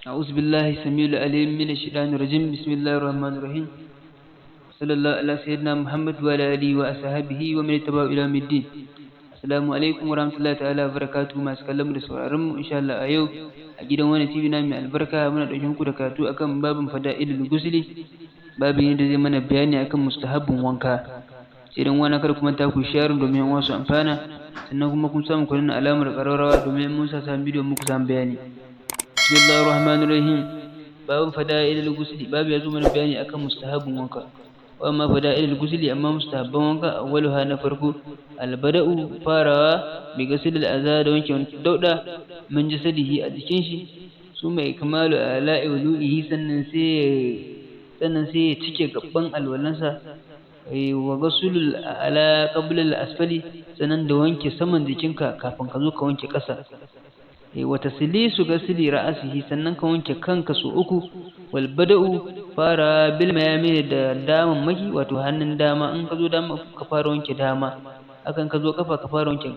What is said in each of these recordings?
أعوذ بالله السميع العليم من الشيطان الرجيم بسم الله الرحمن الرحيم صلى الله على سيدنا محمد وعلى آله وأصحابه ومن تبعه إلى يوم الدين. Assalamu alaikum warahmatullahi ta'ala barakatuhu masu kallon da sauraron mu insha Allah a yau a gidan wani TV na mai albarka muna dauke muku da karatu akan babin fada'ilul gusli, babin da zai mana bayani akan mustahabbin wanka. Sai dan wani kar kuma ta ku share domin wasu amfana, sannan kuma kun samu kullun alamar qararawa domin mun sa bidiyo muku san bayani. Bismillahir rahmanir rahim. Babin fada'ilul gusli, babu ya zo mana bayani akan mustahabbin wanka. Wa amma fada'ilul gusli, amma mustahabban wanka awwaluha na farko albada'u farawa bi ghusl al-adha da wanke dauda min jasadihi a jikin shi, su mai kamalu ala'i wudu'ihi sannan sai ya cike gaban alwalansa, wa ghusl ala qabla al-asfali sannan da wanke saman jikinka kafin ka zo ka wanke ƙasa, wa taslisu ghusli ra'sihi sannan ka wanke kanka su uku, wal bada'u fara bil mayami da daman maki wato hannun dama, in ka zo dama ka fara wanke dama, akan ka zo kafa ka fara wanke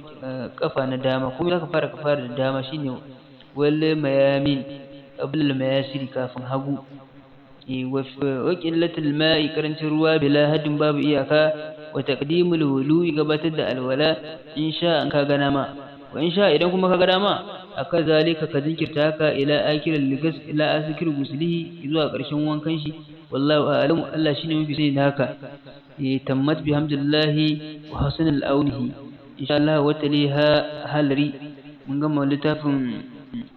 kafa na dama, kuma za ka fara da dama shine wal mayamin qabla al mayasir kafin hagu, wa qillatul ma'i karancin ruwa bila haddin babu iyaka, wa taqdimul wulu'i gabatar da alwala in sha an ka gana ma, wa in sha idan kuma ka gana ma akan zalika ka jinkirta haka ila akir guslihi zuwa ƙarshen wankan shi, wallahu a'lamu Allah shine mafi sani haka. Tammat bihamdillahi wa hasanil aunihi insha Allah wa taliha halri. Mun gama littafin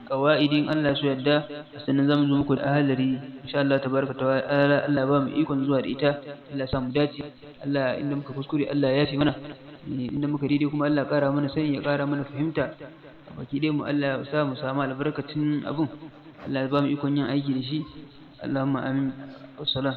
qawaidin Allah su yadda, sannan zamu zo muku da halri insha Allah tabaraka ta'ala. Allah ba mu ikon zuwa da ita, Allah ya samu dace, Allah inda muka kuskure Allah ya yafi mana, inda muka daidai kuma Allah ƙara mana sani ya ƙara mana fahimta. Baki dai mu Allah ya sa mu samu albarkacin abun, Allah ya ba mu ikon yin aiki da shi. Allahumma amin. Wassalam.